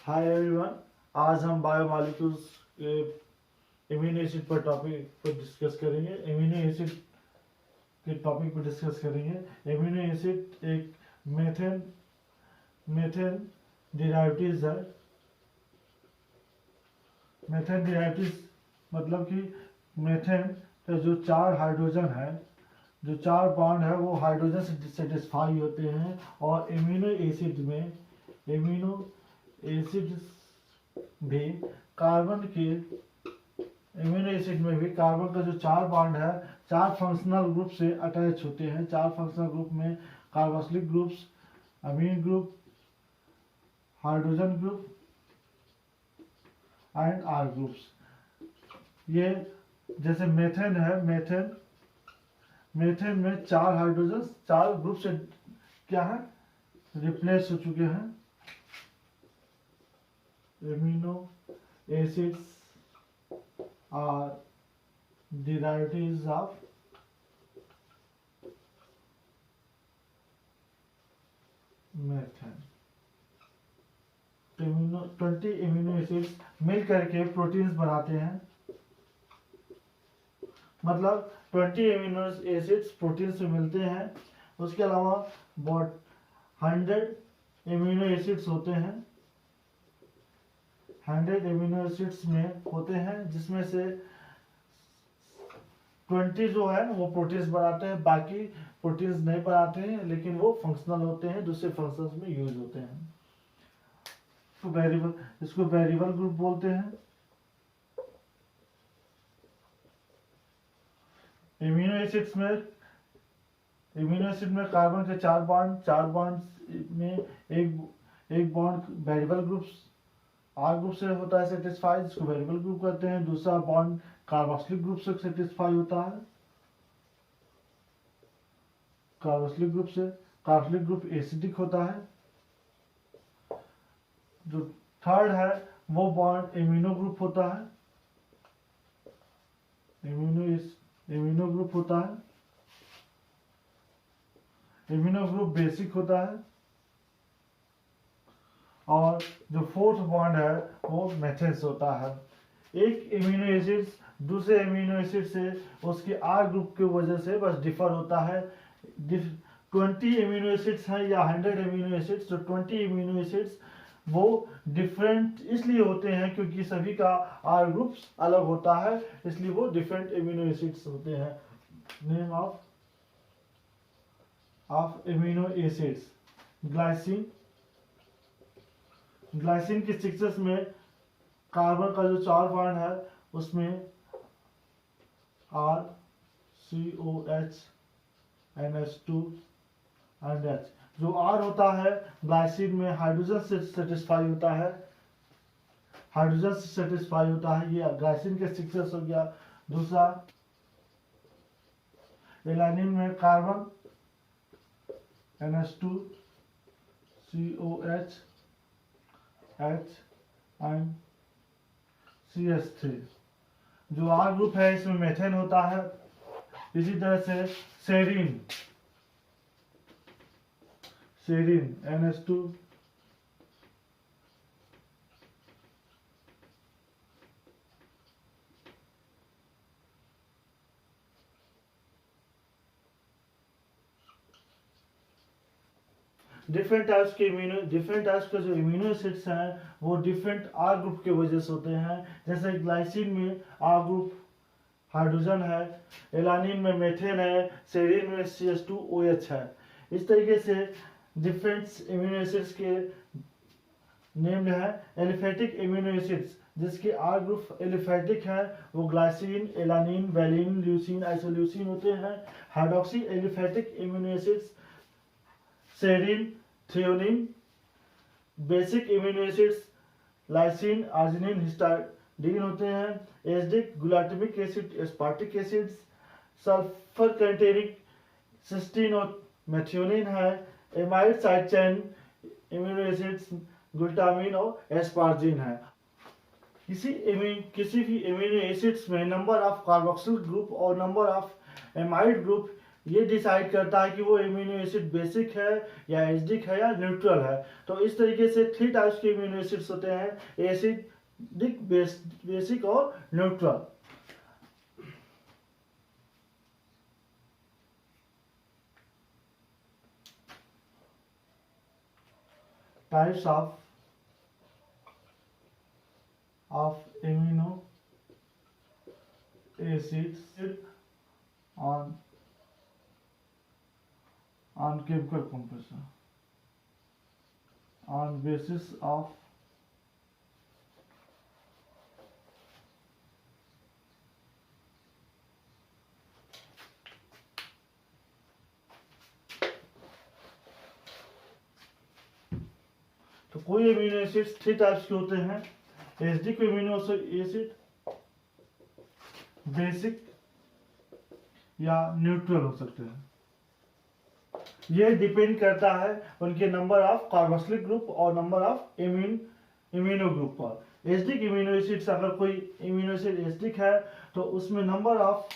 Hi everyone. आज हम biomolecules के एमिनो एसिड पर टॉपिक पर डिस्कस करेंगे। एमिनो एसिड के टॉपिक पर डिस्कस करेंगे। एमिनो एसिड एक मेथेन मेथेन डेरिवेटिव्स है। मेथेन डेरिवेटिव्स मतलब कि मेथेन का जो 4 हाइड्रोजन है, जो 4 बॉन्ड है वो हाइड्रोजन से सेटिस्फाई होते हैं। और एमिनो एसिड भी कार्बन के एमिनो एसिड में भी कार्बन का जो 4 बॉन्ड है 4 फंक्शनल ग्रुप से अटैच होते हैं। 4 फंक्शनल ग्रुप में carboxylic groups, amine group, hydrogen group and R groups. ये जैसे मेथेन है, मेथेन में 4 हाइड्रोजन 4 ग्रुप से क्या है रिप्लेस हो चुके हैं। Amino acids are derivatives of methane। 20 amino acids मिल करके प्रोटीन्स बनाते हैं। मतलब 20 एमिनो एसिड्स प्रोटीन से मिलते हैं। उसके अलावा 100 एमिनो एसिड्स होते हैं। 100 एमिनो एसिड्स में होते हैं जिसमें से 20 जो है वो प्रोटीन्स बनाते हैं, बाकी प्रोटीन्स नहीं बनाते हैं, लेकिन वो फंक्शनल होते हैं, दूसरे फंक्शंस में यूज होते हैं। इसको वेरिएबल ग्रुप बोलते हैं। एमिनो एसिड में कार्बन के 4 बॉन्ड में एक bond variable groups R group से होता है सेटिस्फाई, जिसको वेरिएबल ग्रुप कहते हैं। दूसरा बॉन्ड कार्बोक्सिलिक ग्रुप से सेटिस्फाई होता है। कार्बोक्सिलिक ग्रुप एसिडिक होता है। जो थर्ड है वो बॉन्ड एमिनो ग्रुप होता है। एमिनो ग्रुप होता है। एमिनो ग्रुप बेसिक होता है। और जो फोर्थ बॉन्ड है वो मेथेन होता है। एक एमिनो एसिड दूसरे एमिनो एसिड से उसके आर ग्रुप की वजह से बस डिफर होता है। 20 एमिनो एसिड्स हैं या 100 एमिनो एसिड्स, जो 20 एमिनो एसिड्स वो डिफरेंट इसलिए होते हैं क्योंकि सभी का आर ग्रुप अलग होता है, इसलिए वो डिफरेंट एमिनो एसिड्स होते हैं। Name of amino acids. Glycine की स्ट्रक्चर्स में कार्बन का जो 4 बॉन्ड है उसमें R, COH, NH2 and H। जो R होता है ग्लाइसिन में हाइड्रोजन से सेटिस्फाई होता है, ये ग्लाइसिन के स्ट्रक्चर्स हो गया। दूसरा एलानिन में carbon, NH2, COH, H and CH3। जो आर ग्रुप है इसमें मेथेन होता है। इसी तरह से सेरीन NH2, डिफरेंट टाइप्स के जो इम्यूनो एसिड्स हैं वो डिफरेंट आर ग्रुप के वजह से होते हैं। जैसे ग्लाइसिन में आर ग्रुप हाइड्रोजन है, एलानिन में मेथेन है, सेरीन में CH2OH है। इस तरीके से डिफरेंट इम्यूनो एसिड्स के नेम है। एलिफेटिक इम्यूनो एसिड्स जिसके आर ग्रुप एलिफेटिक है वो glycine, alanine, valine, leucine, isoleucine होते हैं। Hydroxy aliphatic amino acids serine, threonine. Basic amino acids lysine, arginine, histidine होते हैं। Acidic glutamic acid, aspartic acids. Sulphur containing cysteine और methionine है। Amide side chain immuno acids glutamine और asparagine है। किसी भी इम्यूनो एसिड्स में नंबर ऑफ कार्बोक्सिल ग्रुप और नंबर ऑफ एमाइड ग्रुप ये डिसाइड करता है कि वो इम्यूनो एसिड बेसिक है या एसिडिक है या न्यूट्रल है। तो इस तरीके से 3 टाइप्स के इम्यूनो एसिड्स होते हैं, एसिडिक, बेसिक और neutral. Types of amino acids on chemical composition on basis of तो कोई अमीनो एसिड्स 3 टाइप्स के होते हैं, एसिडिक अमीनो एसिड, बेसिक या न्यूट्रल हो सकते हैं। ये डिपेंड करता है उनके नंबर ऑफ कार्बोक्सिलिक ग्रुप और नंबर ऑफ इम्यूनो ग्रुप पर। एसिडिक इम्यूनो एसिड्स, अगर कोई इम्यूनो एसिड एसिडिक है तो उसमें नंबर ऑफ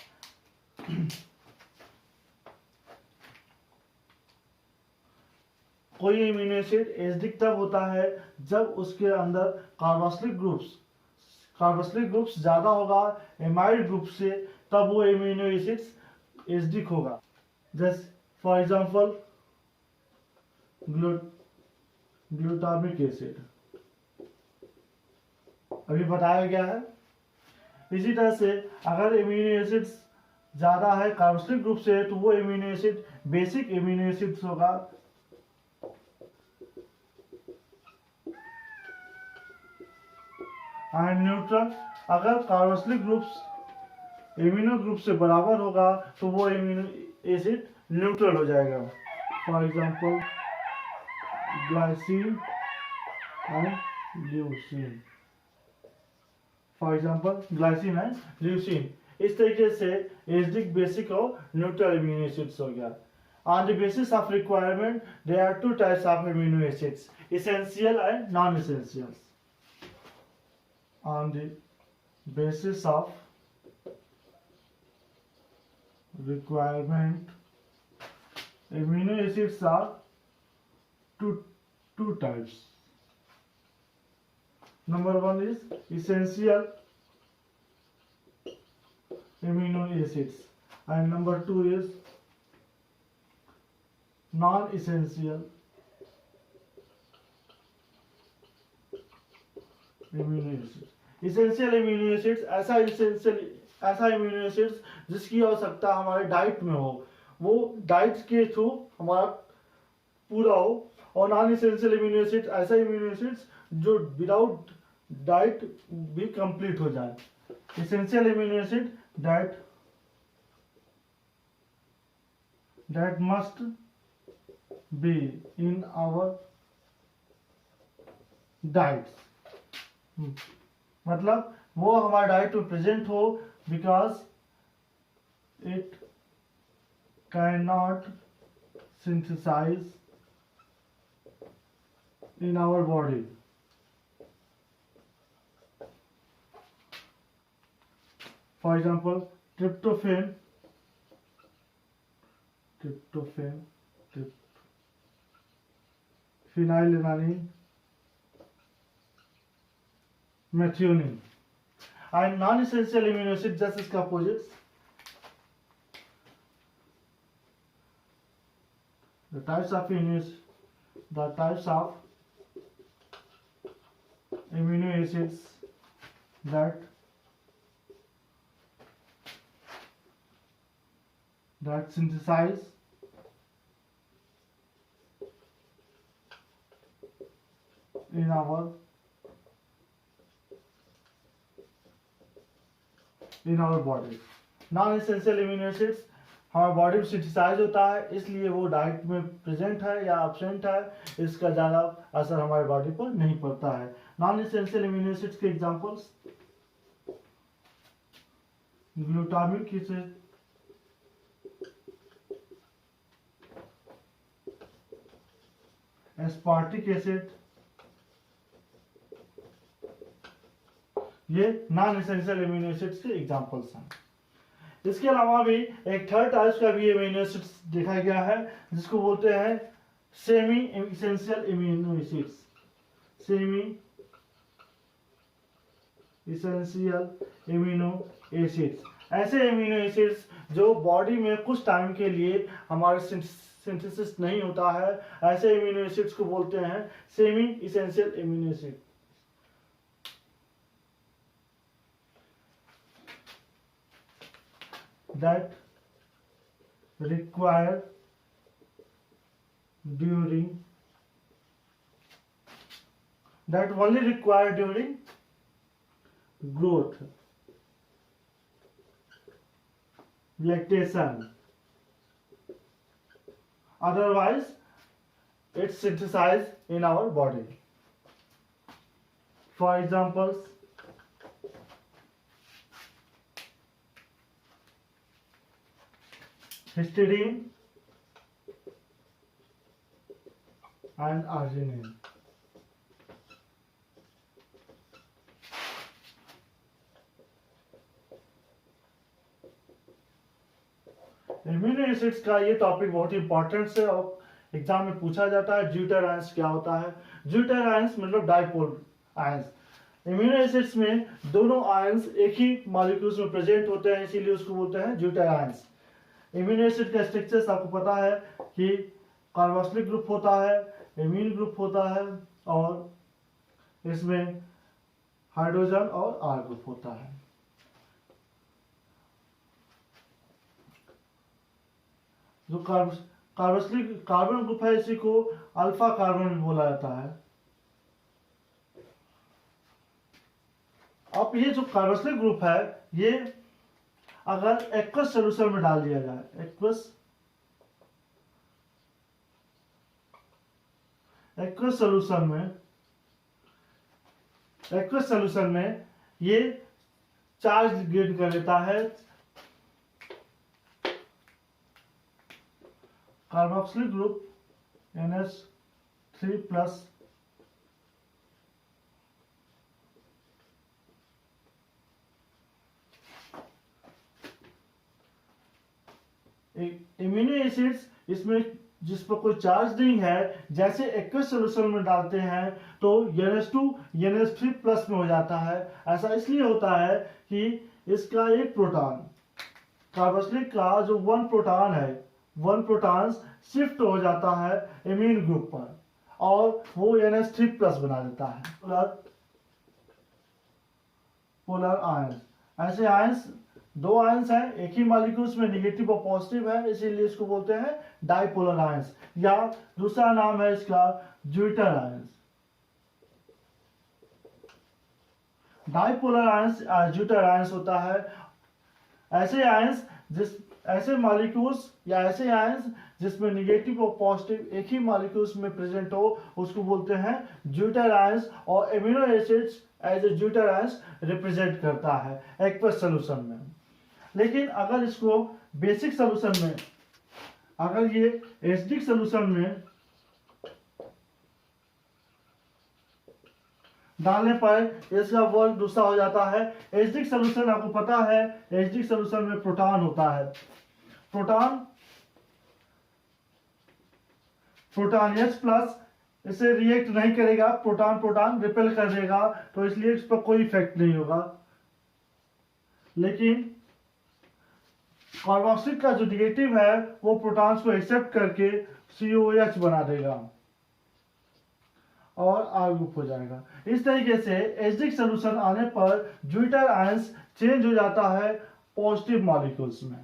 कोई इम्यूनो एसिड एसिडिक तब होता है जब उसके अंदर कार्बोक्सिलिक ग्रुप्स ज्यादा होगा एमाइड ग्रुप से, तब वो इम्यूनो एसिड्स एसिडिक होगा। जैसे फॉर एग्जांपल ग्लूटामिक एसिड अभी बताया गया है। इसी तरह से अगर इम्यूनो एसिड्स ज्यादा है कार्बोक्सिलिक ग्रुप से तो वो immuno acid basic amino acids होगा। एंड न्यूट्रल, अगर कार्बोक्सिलिक ग्रुप्स इम्यूनो ग्रुप से बराबर होगा तो वो इम्यूनो एसिड न्यूट्रल हो जाएगा। For example glycine and leucine, for example glycine and leucine. इस तरीके से एसिडिक, बेसिक और न्यूट्रल इम्यूनो एसिड्स हो गया। On the basis of requirement, there are 2 types of amino acids, essential and non-essentials. On the basis of requirement, amino acids are two types. Number 1 is essential amino acids and number 2 is non-essential immuno acid. Essential immuno acids ऐसा immuno acids जिसकी आवश्यकता हमारे diet में हो, वो diet के through हमारा पूरा हो। और नॉन इसेंशियल इम्यूनो एसिड ऐसा इम्यूनो एसिड्स जो विदाउट डाइट भी कंप्लीट हो जाए। Essential immuno acid that must be in our diets, मतलब वो हमारे डाइट में प्रेजेंट हो, because it can not synthesise in our body. For example tryptophan, phenylalanine, methionine, and non-essential amino acid just its opposites. The types of amino acids that synthesize in our body। Non essential immuno acids हमारे body में synthesise होता है, इसलिए वो diet में present है या absent है, इसका ज़्यादा असर हमारे बॉडी पर नहीं पड़ता है। नॉन एसेंशियल इम्यूनो एसिड्स के examples glutamic acid, aspartic acid, ये नॉन एसेंशियल इम्यूनो एसिड्स के एग्जांपल्स हैं। इसके अलावा भी एक थर्ड टाइप का भी अमीनो एसिड्स देखा गया है जिसको बोलते हैं semi essential amino acids. Semi essential amino acids ऐसे अमीनो एसिड्स जो बॉडी में कुछ टाइम के लिए हमारे सिंथेसिस नहीं होता है, ऐसे अमीनो एसिड्स को बोलते हैं semi essential amino acid. that required during that only required during growth, lactation, otherwise it's synthesized in our body. For examples, histidine and arginine. Amino acids का ये टॉपिक बहुत ही इंपॉर्टेंट है और एग्जाम में पूछा जाता है। ज्यूटर आयंस क्या होता है? ज्यूटर आयंस मतलब डाइपोल आयंस। एमिनो एसिड्स में दोनों आयंस एक ही मॉलिक्यूल्स में प्रेजेंट होते हैं, इसीलिए उसको बोलते हैं ज्यूटर आयंस। एमिनो एसिड का स्ट्रक्चर आपको पता है कि कार्बोक्सिलिक ग्रुप होता है, एमीन ग्रुप होता है और इसमें हाइड्रोजन और आर ग्रुप होता है। जो कार्बोक्सिलिक कार्बन ग्रुप है इसी को अल्फा कार्बन भी बोला जाता है। अब ये जो कार्बोक्सिलिक ग्रुप है ये अगर एक्वस सोल्यूशन में डाल दिया जाए, एक्वस सोल्यूशन में ये चार्ज गेन कर लेता है। Carboxylic group NH3+ amino acids इसमें जिस पर कोई चार्ज नहीं है, जैसे एक्वस सोल्यूशन में डालते हैं तो NH2 NH3+ में हो जाता है। ऐसा इसलिए होता है कि इसका एक प्रोटॉन, कार्बोक्सिलिक का जो 1 प्रोटॉन है, 1 प्रोटॉन शिफ्ट हो जाता है एमीन ग्रुप पर और वो NH3+ बना देता है। पोलर आयंस, ऐसे आयंस 2 आयंस हैं, एक ही मॉलिक्यूल्स में नेगेटिव और पॉजिटिव है, इसीलिए इसको बोलते हैं डाइपोलर आयंस, या दूसरा नाम है इसका zwitter ions. Dipolar ions zwitter ions होता है। ऐसे मॉलिक्यूल्स या ऐसे आयंस जिसमें नेगेटिव और पॉजिटिव एक ही मॉलिक्यूल्स में प्रेजेंट हो उसको बोलते हैं ज्यूटर आयंस, और amino acids as a zwitter ions represent करता है एक्वस सॉल्यूशन में। लेकिन अगर इसको बेसिक सॉल्यूशन में, अगर ये एसिडिक सॉल्यूशन में डालने पर इसका वर्क दूसरा हो जाता है। एसिडिक सॉल्यूशन आपको पता है, एसिडिक सॉल्यूशन में प्रोटॉन होता है। प्रोटॉन H+ इसे रिएक्ट नहीं करेगा, प्रोटॉन रिपेल कर देगा, तो इसलिए इस पर कोई इफेक्ट नहीं होगा। लेकिन कार्बोक्सिलिक का जो नेगेटिव है वो प्रोटॉन्स को एक्सेप्ट करके COH बना देगा और आर ग्रुप हो जाएगा। इस तरीके से एसिडिक सॉल्यूशन आने पर ज्यूटर आयंस चेंज हो जाता है पॉजिटिव मॉलिक्यूल्स में,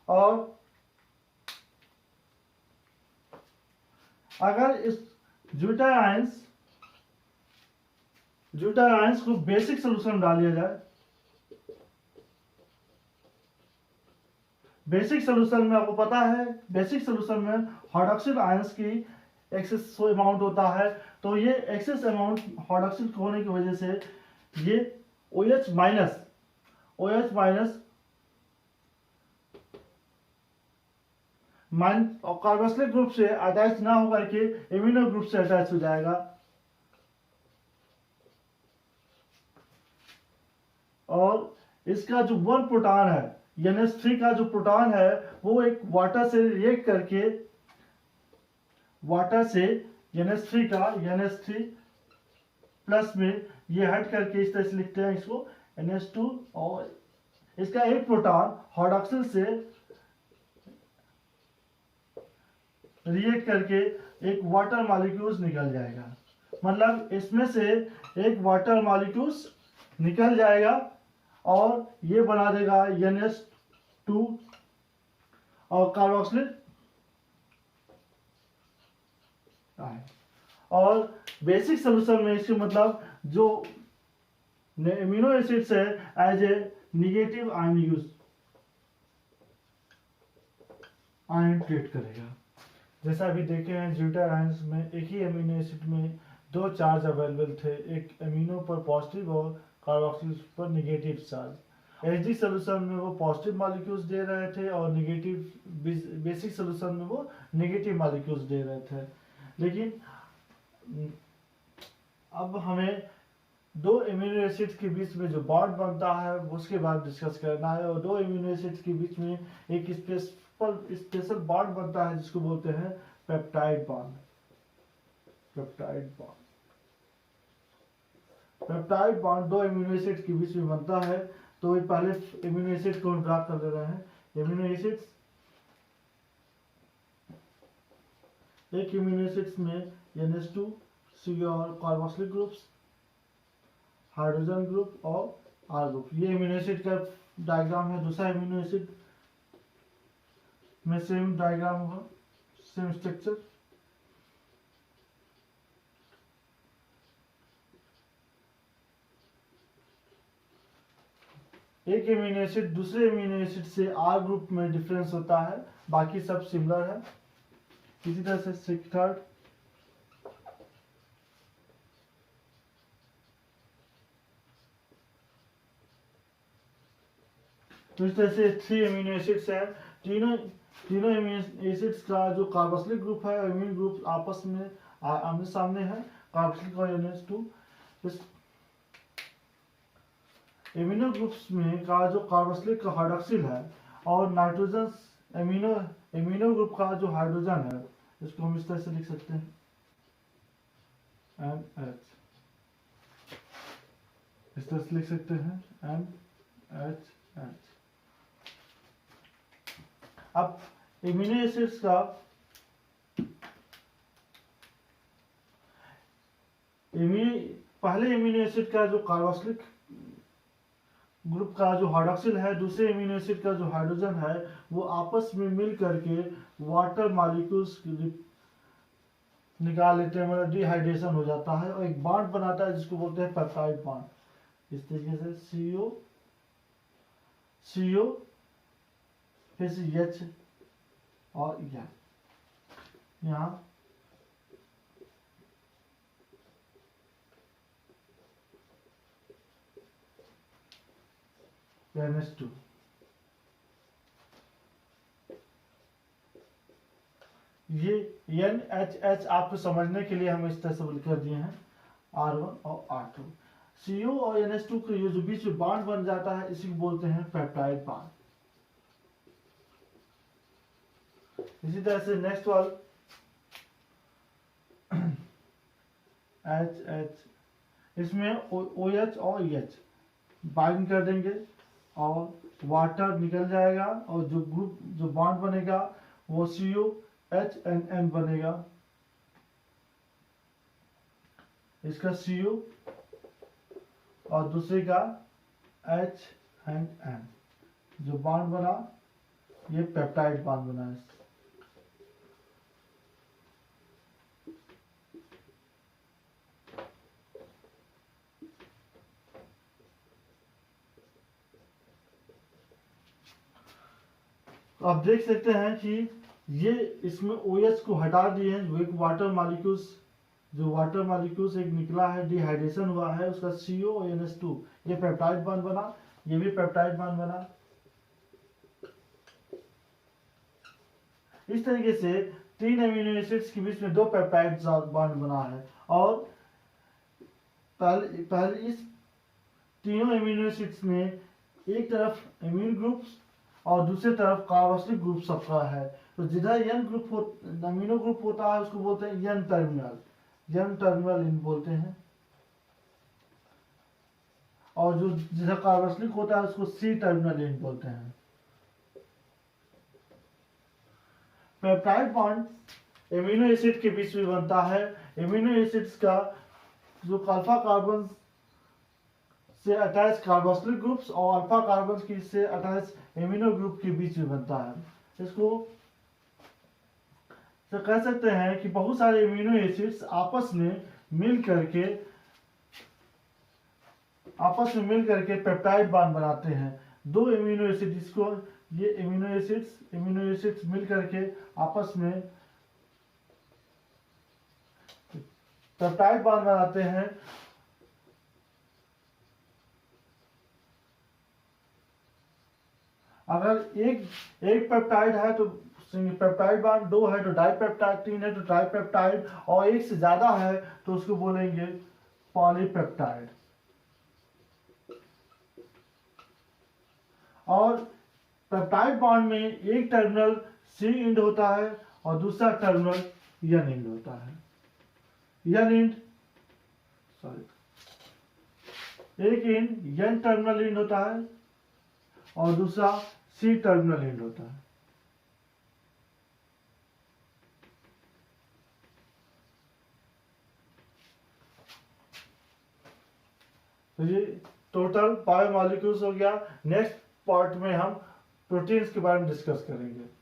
और अगर इस ज्यूटर आयंस को बेसिक सॉल्यूशन में डाल दिया जाए, बेसिक सॉल्यूशन में आपको पता है बेसिक सॉल्यूशन में हाइड्रोक्सिल आयंस की एक्सेस अमाउंट होता है, तो ये एक्सेस अमाउंट हाइड्रोक्सिल होने की वजह से ये OH माइनस और कार्बोक्सिलिक ग्रुप से अटैच ना होकर के एमिनो ग्रुप से अटैच हो जाएगा। और इसका जो वन प्रोटॉन है NH3 का जो प्रोटॉन है वो एक वाटर से रिएक्ट करके वाटर से NH3 का NH3 प्लस में ये हट करके इस तरह से लिखते हैं इसको NH2 और इसका एक प्रोटॉन हाइड्रोक्सिल से रिएक्ट करके एक वाटर मॉलिक्यूल्स निकल जाएगा। मतलब इसमें से एक वाटर मॉलिक्यूल्स निकल जाएगा और ये बना देगा NH2 और कार्बोक्सिलिक। और बेसिक सोल्यूशन में इसके मतलब जो एमिनो एसिड्स है as a negative ion use ion treat करेगा। जैसा अभी देखे हैं ज्यूटाइल आयंस में एक ही एमिनो एसिड में दो चार्ज अवेलेबल थे, एक एमिनो पर पॉजिटिव और कार्बोक्सिल पर नेगेटिव चार्ज। एचडी सोल्यूशन में वो पॉजिटिव मॉलिक्यूल्स दे रहे थे और नेगेटिव बेसिक सोल्यूशन में वो नेगेटिव मॉलिक्यूल्स दे रहे थे। लेकिन अब हमें दो एमिनो एसिड्स के बीच में जो बॉन्ड बनता है उसके बाद डिस्कस करना है। और दो एमिनो एसिड्स के बीच में एक स्पेशल बॉन्ड बनता है जिसको बोलते हैं पेप्टाइड बॉन्ड। पेप्टाइड बॉन्ड दो एमिनो एसिड के बीच में बनता है। तो पहले एमिनो एसिड को ड्रा कर ले रहे हैं। एमिनो एसिड्स, एक एमिनो एसिड्स में NH2 CO और कार्बोक्सिलिक ग्रुप्स, हाइड्रोजन ग्रुप और R ग्रुप। ये एमिनो एसिड का डायग्राम है। दूसरा एमिनो एसिड में सेम डायग्राम होगा, सेम स्ट्रक्चर। एक एमिनो एसिड दूसरे एमिनो एसिड से R ग्रुप में डिफरेंस होता है, बाकी सब सिमिलर है। इसी तरह से थर्ड तो इस तरह से 3 एमिनो एसिड्स है। तीनों एमिनो एसिड्स का जो कार्बोक्सिलिक ग्रुप है और एमिनो ग्रुप आपस में आमने सामने है, कार्बोक्सिलिक और NH2। इस एमिनो ग्रुप्स में का जो कार्बोक्सिलिक का हाइड्रोक्सिल है और नाइट्रोजन एमिनो ग्रुप का जो हाइड्रोजन है, इसको हम इस तरह से लिख सकते हैं NH। इस तरह से लिख सकते हैं NH। अब एमिनो एसिड्स का पहले एमिनो एसिड का जो कार्बोक्सिलिक ग्रुप का जो हाइड्रोक्सिल है, दूसरे एमिनो एसिड का जो हाइड्रोजन है, वो आपस में मिल करके वाटर मॉलिक्यूल्स निकाल लेते हैं। मतलब डिहाइड्रेशन हो जाता है और एक बॉन्ड बनाता है जिसको बोलते हैं पेप्टाइड बॉन्ड। इस तरीके से CO फिर से H और यहाँ NH2। ये NHH आपको समझने के लिए हम इस तरह से कर दिए हैं R1 और R2। CO और NH2 के ये जो बीच में बॉन्ड बन जाता है इसी को बोलते हैं पेप्टाइड बॉन्ड। इसी तरह से नेक्स्ट वाला HH, इसमें OH और H बाइंड कर देंगे और वाटर निकल जाएगा और जो ग्रुप जो बॉन्ड बनेगा वो COHNN बनेगा। इसका CO और दूसरे का HNN, जो बॉन्ड बना ये पेप्टाइड बॉन्ड बना है। तो आप देख सकते हैं कि ये इसमें OH को हटा दिए हैं। जो एक वाटर मॉलिक्यूल्स एक निकला है, डिहाइड्रेशन हुआ है, उसका CO और NH2 ये पेप्टाइड बॉन्ड बना, ये भी पेप्टाइड बॉन्ड बना। इस तरीके से 3 अमीनो एसिड्स के बीच में 2 पेप्टाइड बॉन्ड बना है और पहले इस तीनों अमीनो एसिड्स में एक तरफ एमीन ग्रुप्स और दूसरी तरफ कार्बोक्सिलिक ग्रुप सबका है। तो जिधर एन ग्रुप अमीनो ग्रुप होता है उसको बोलते हैं एन टर्मिनल इन बोलते हैं, और जो जिधर कार्बोक्सिलिक होता है उसको सी टर्मिनल इन बोलते हैं। पेप्टाइड बॉन्ड एमिनो एसिड के बीच में बनता है। एमिनो एसिड्स का जो अल्फा कार्बन से अटैच कार्बोक्सिलिक ग्रुप्स और अल्फा कार्बन की से अटैच एमिनो ग्रुप के बीच में बनता है। इसको तो कह सकते हैं कि बहुत सारे एमिनो एसिड्स आपस में मिल करके पेप्टाइड बॉन्ड बनाते हैं। 2 एमिनो एसिड, इसको ये एमिनो एसिड्स मिल करके आपस में पेप्टाइड बॉन्ड बनाते हैं। अगर एक पेप्टाइड है तो पेप्टाइड बॉन्ड, 2 है तो डाइपेप्टाइड, 3 है तो ट्राइपेप्टाइड, और एक से ज्यादा है तो उसको बोलेंगे पॉलीपेप्टाइड। और पेप्टाइड बॉन्ड में एक टर्मिनल सी एंड होता है और दूसरा टर्मिनल एन एंड होता है। एक एंड एन टर्मिनल एंड होता है और दूसरा सी टर्मिनल एंड होता है। तो ये टोटल बायोमॉलिक्यूल्स हो गया। नेक्स्ट पार्ट में हम प्रोटीन्स के बारे में डिस्कस करेंगे।